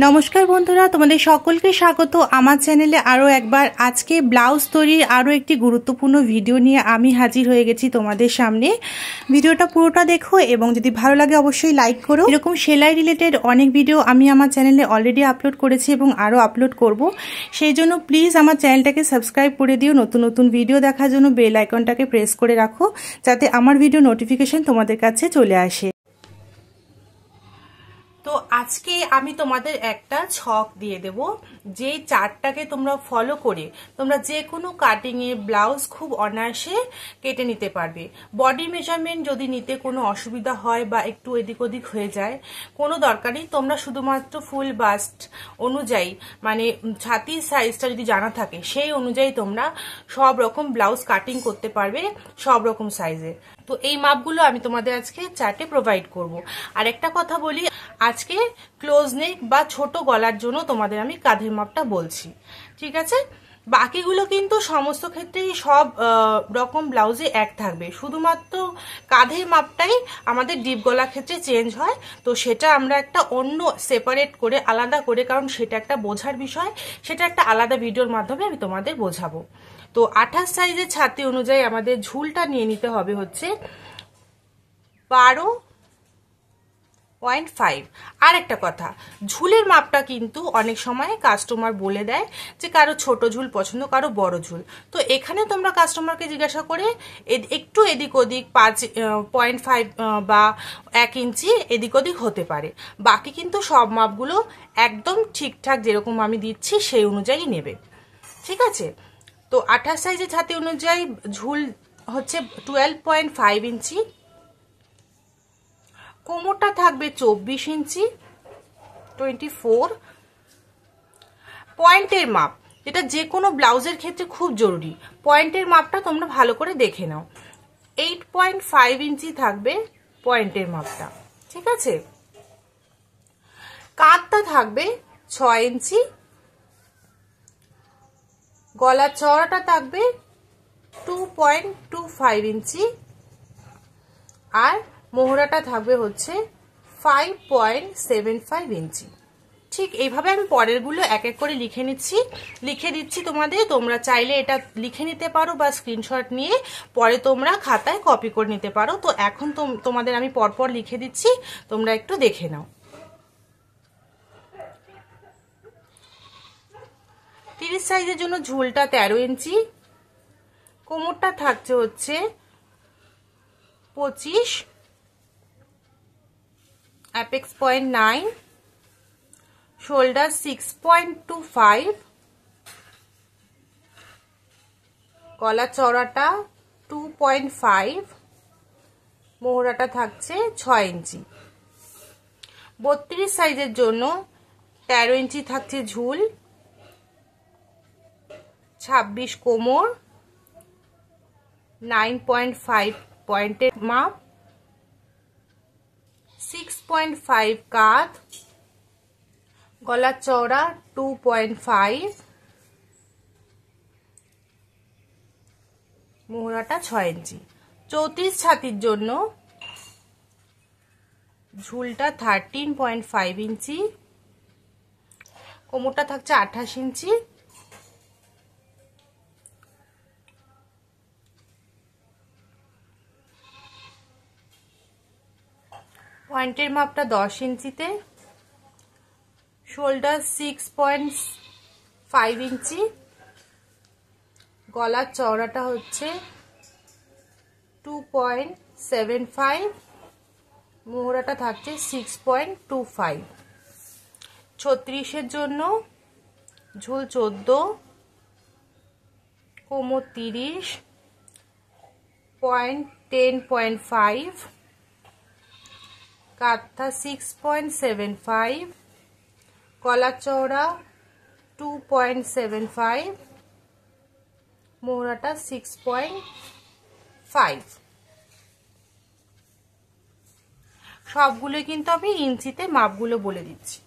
নমস্কার বন্ধুরা, তোমাদের সকলকে স্বাগত আমার চ্যানেলে আরও একবার। আজকে ব্লাউজ তৈরির আরও একটি গুরুত্বপূর্ণ ভিডিও নিয়ে আমি হাজির হয়ে গেছি তোমাদের সামনে। ভিডিওটা পুরোটা দেখো এবং যদি ভালো লাগে অবশ্যই লাইক করো। এরকম সেলাই রিলেটেড অনেক ভিডিও আমি আমার চ্যানেলে অলরেডি আপলোড করেছি এবং আরও আপলোড করব। সেই জন্য প্লিজ আমার চ্যানেলটাকে সাবস্ক্রাইব করে দিও। নতুন নতুন ভিডিও দেখার জন্য বেল আইকনটাকে প্রেস করে রাখো, যাতে আমার ভিডিও নোটিফিকেশন তোমাদের কাছে চলে আসে। তো আজকে আমি তোমাদের একটা ছক দিয়ে দেব, যে চার্টটাকে তোমরা ফলো করে তোমরা যে কোনো কাটিংয়ে ব্লাউজ খুব অনায়াসে কেটে নিতে পারবে। বডি মেজারমেন্ট যদি নিতে কোনো অসুবিধা হয় বা একটু এদিক ওদিক হয়ে যায়, কোনো দরকারই, তোমরা শুধুমাত্র ফুল বাস্ট অনুযায়ী, মানে ছাতির সাইজটা যদি জানা থাকে সেই অনুযায়ী তোমরা সব রকম ব্লাউজ কাটিং করতে পারবে, সব রকম সাইজে। তো এই মাপগুলো আমি তোমাদের আজকে চার্টে প্রোভাইড করব। আর একটা কথা বলি, আজকে ক্লোজ নেক বা ছোট গলার জন্য তোমাদের আমি কাঁধের মাপটা বলছি, ঠিক আছে? বাকিগুলো কিন্তু সমস্ত ক্ষেত্রেই সব রকম ব্লাউজে এক থাকবে, শুধুমাত্র কাঁধের মাপটাই আমাদের ডিপ গলার ক্ষেত্রে চেঞ্জ হয়। তো সেটা আমরা একটা অন্য সেপারেট করে আলাদা করে, কারণ সেটা একটা বোঝার বিষয়, সেটা একটা আলাদা ভিডিওর মাধ্যমে আমি তোমাদের বোঝাবো। তো 28 সাইজের ছাতি অনুযায়ী আমাদের ঝুলটা নিয়ে নিতে হবে হচ্ছে 12.5। আর একটা কথা, ঝুলের মাপটা কিন্তু অনেক সময় কাস্টমার বলে দেয় যে কারো ছোট ঝুল পছন্দ, কারো বড় ঝুল। তো এখানে তোমরা কাস্টমারকে জিজ্ঞাসা করে একটু এদিক ওদিক 5.5 বা 1 ইঞ্চি এদিক ওদিক হতে পারে। বাকি কিন্তু সব মাপগুলো একদম ঠিকঠাক যেরকম আমি দিচ্ছি সেই অনুযায়ী নেবে, ঠিক আছে? তো 28 সাইজের ছাতি অনুযায়ী ঝুল হচ্ছে 12.5 ইঞ্চি, কোমরটা থাকবে 24 ইঞ্চি 24। পয়েন্টের মাপ, এটা যে কোনো ব্লাউজের ক্ষেত্রে খুব জরুরি, পয়েন্টের মাপটা তোমরা ভালো করে দেখে নাও। 8.5 ইঞ্চি থাকবে পয়েন্টের মাপটা, ঠিক আছে? কাঁধটা থাকবে 6 ইঞ্চি, গলার চওড়াটা থাকবে 2.25 ইঞ্চি, আর মোহরাটা থাকবে হচ্ছে 5.75 ইঞ্চি। ঠিক এইভাবে আমি পরেরগুলো এক এক করে লিখে দিচ্ছি তোমাদের। তোমরা চাইলে এটা লিখে নিতে পারো বা স্ক্রিনশট নিয়ে পরে তোমরা খাতায় কপি করে নিতে পারো। তো এখন তোমাদের আমি পরপর লিখে দিচ্ছি, তোমরা একটু দেখে নাও। 30 সাইজের জন্য ঝুলটা 13 ইঞ্চি, কোমরটা থাকছে হচ্ছে 25, অ্যাপেক্স পয়েন্ট 9, শোল্ডার 6.25, গলা চওড়াটা 2.5, মোহরাটা থাকছে 6 ইঞ্চি। 32 সাইজের জন্য 13 ইঞ্চি থাকছে ঝুল, 26 কোমর, 9.5 পয়েন্টের মাপ, 6.5 কাঁধ, গলার চওড়া 2.5, মোহরাটা 6 ইঞ্চি। 34 ছাতির জন্য ঝুলটা 13.5 ইঞ্চি, কোমরটা থাকছে 28 ইঞ্চি, পয়েন্টের মাপটা 10 ইঞ্চিতে, শোল্ডার 6.5 ইঞ্চি, গলার চওড়াটা হচ্ছে 2.75, মোহরাটা থাকছে 6.25। 36-এর জন্য ঝুল 14, কোমর 30, পয়েন্ট 10.5, কাঁধটা 6.75, গলার চওড়া 2.75, মোহরাটা 6.5। সবগুলো কিন্তু আমি ইঞ্চিতে মাপগুলো বলে দিচ্ছি।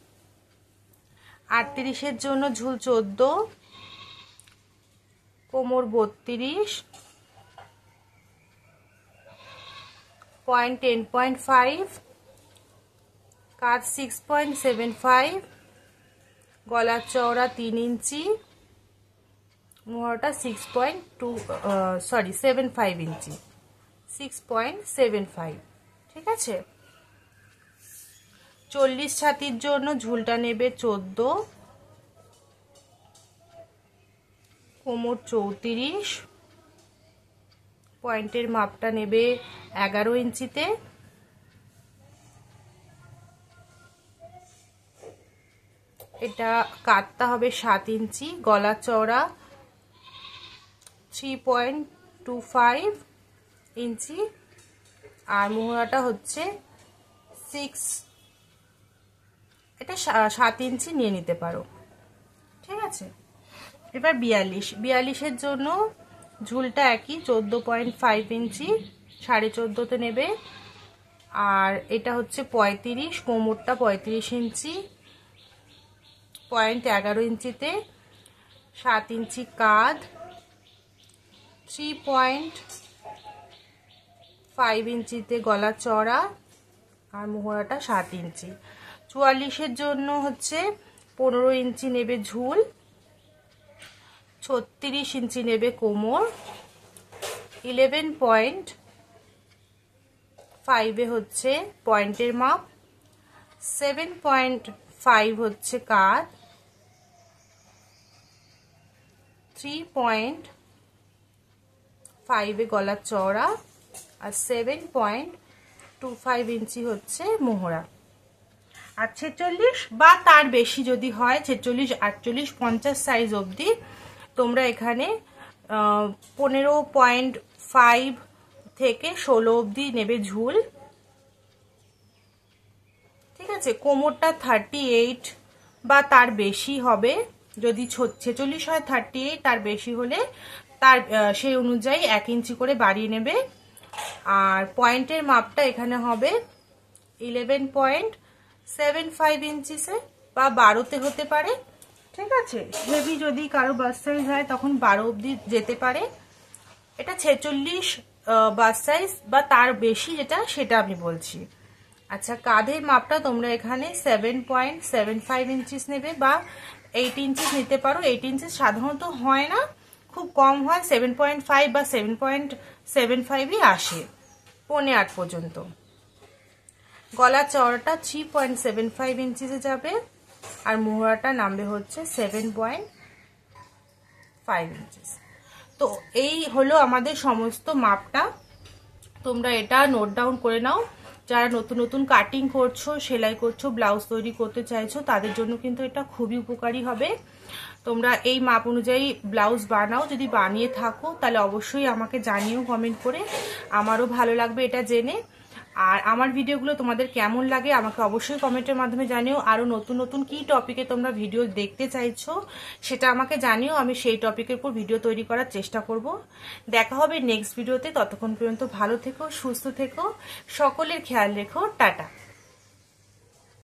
38-এর জন্য ঝুল 14, কোমর 32, পয়েন্ট 10.5, কাজ 6.75, গলার চওড়া 3 ইঞ্চি, মোহরাটা 7.5 ইঞ্চি, 6.75। ঠিক আছে। 40 ছাতির জন্য ঝুলটা নেবে 14, কোমর 34, পয়েন্টের মাপটা নেবে 11 ইঞ্চিতে, এটা কাটতে হবে 7 ইঞ্চি, গলা চওড়া 3.25 ইঞ্চি, আর মোহরাটা হচ্ছে 6, এটা 7 ইঞ্চি নিয়ে নিতে পারো। ঠিক আছে। এবার 42-এর জন্য ঝুলটা একই 14.5 ইঞ্চি, 14.5তে নেবে, আর এটা হচ্ছে 35, কোমরটা 35 ইঞ্চি, পয়েন্ট 11 ইঞ্চিতে, 7 ইঞ্চি কাঁধ, 3.5 ইঞ্চিতে গলা চওড়া, আর মোহরাটা 7 ইঞ্চি। 44-এর জন্য হচ্ছে 15 ইঞ্চি নেবে ঝুল, 36 ইঞ্চি নেবে কোমর, 11.5 হচ্ছে পয়েন্টের মাপ, 7.5 হচ্ছে কাঁধ, 3.5 গলার চওড়া, আর 7.25 ইঞ্চি হচ্ছে মোহরা। আর 46 বা তার বেশি যদি হয়, 46, 48, 50 সাইজ অবধি তোমরা এখানে 15.5 থেকে 16 অবধি নেবে ঝুল। ঠিক আছে। কোমরটা 38 বা তার বেশি হবে, যদি 46 হয় 38, তার বেশি হলে তার সেই অনুযায়ী 1 ইঞ্চি করে বাড়িয়ে নেবে। আর পয়েন্টের মাপটা এখানে হবে 11.75 ইঞ্চিসে বা 12তে হতে পারে। ঠিক আছে। হেভি যদি কারো বাস সাইজ হয় তখন 12 অবধি যেতে পারে। এটা 46 বাস সাইজ বা তার বেশি যেটা, সেটা আমি বলছি। আচ্ছা, কাঁধের মাপটা তোমরা এখানে 7.75 ইঞ্চিস নেবে বা 8 ইঞ্চিস নিতে পারো। 8 ইঞ্চিস সাধারণত হয় না, খুব কম হয়, 7.5 বা 7.75ই আসে 7.5 পর্যন্ত। গলার চওড়াটা 3.75 ইঞ্চিসে যাবে, আর মোহরাটা নামবে হচ্ছে 7.5 ইঞ্চিস। তো এই হলো আমাদের সমস্ত মাপটা। তোমরা এটা নোট ডাউন করে নাও। যারা নতুন নতুন কাটিং করছো, সেলাই করছো, ব্লাউজ তৈরি করতে চাইছো, তাদের জন্য কিন্তু এটা খুবই উপকারী হবে। তোমরা এই মাপ অনুযায়ী ব্লাউজ বানাও। যদি বানিয়ে থাকো তাহলে অবশ্যই আমাকে জানিও কমেন্ট করে, আমারও ভালো লাগবে এটা জেনে। আর আমার ভিডিওগুলো তোমাদের কেমন লাগে আমাকে অবশ্যই কমেন্টের মাধ্যমে জানিও। আরও নতুন নতুন কী টপিকে তোমরা ভিডিও দেখতে চাইছো সেটা আমাকে জানিও, আমি সেই টপিকের উপর ভিডিও তৈরি করার চেষ্টা করব। দেখা হবে নেক্সট ভিডিওতে। ততক্ষণ পর্যন্ত ভালো থেকো, সুস্থ থেকো, সকলের খেয়াল রেখো। টাটা।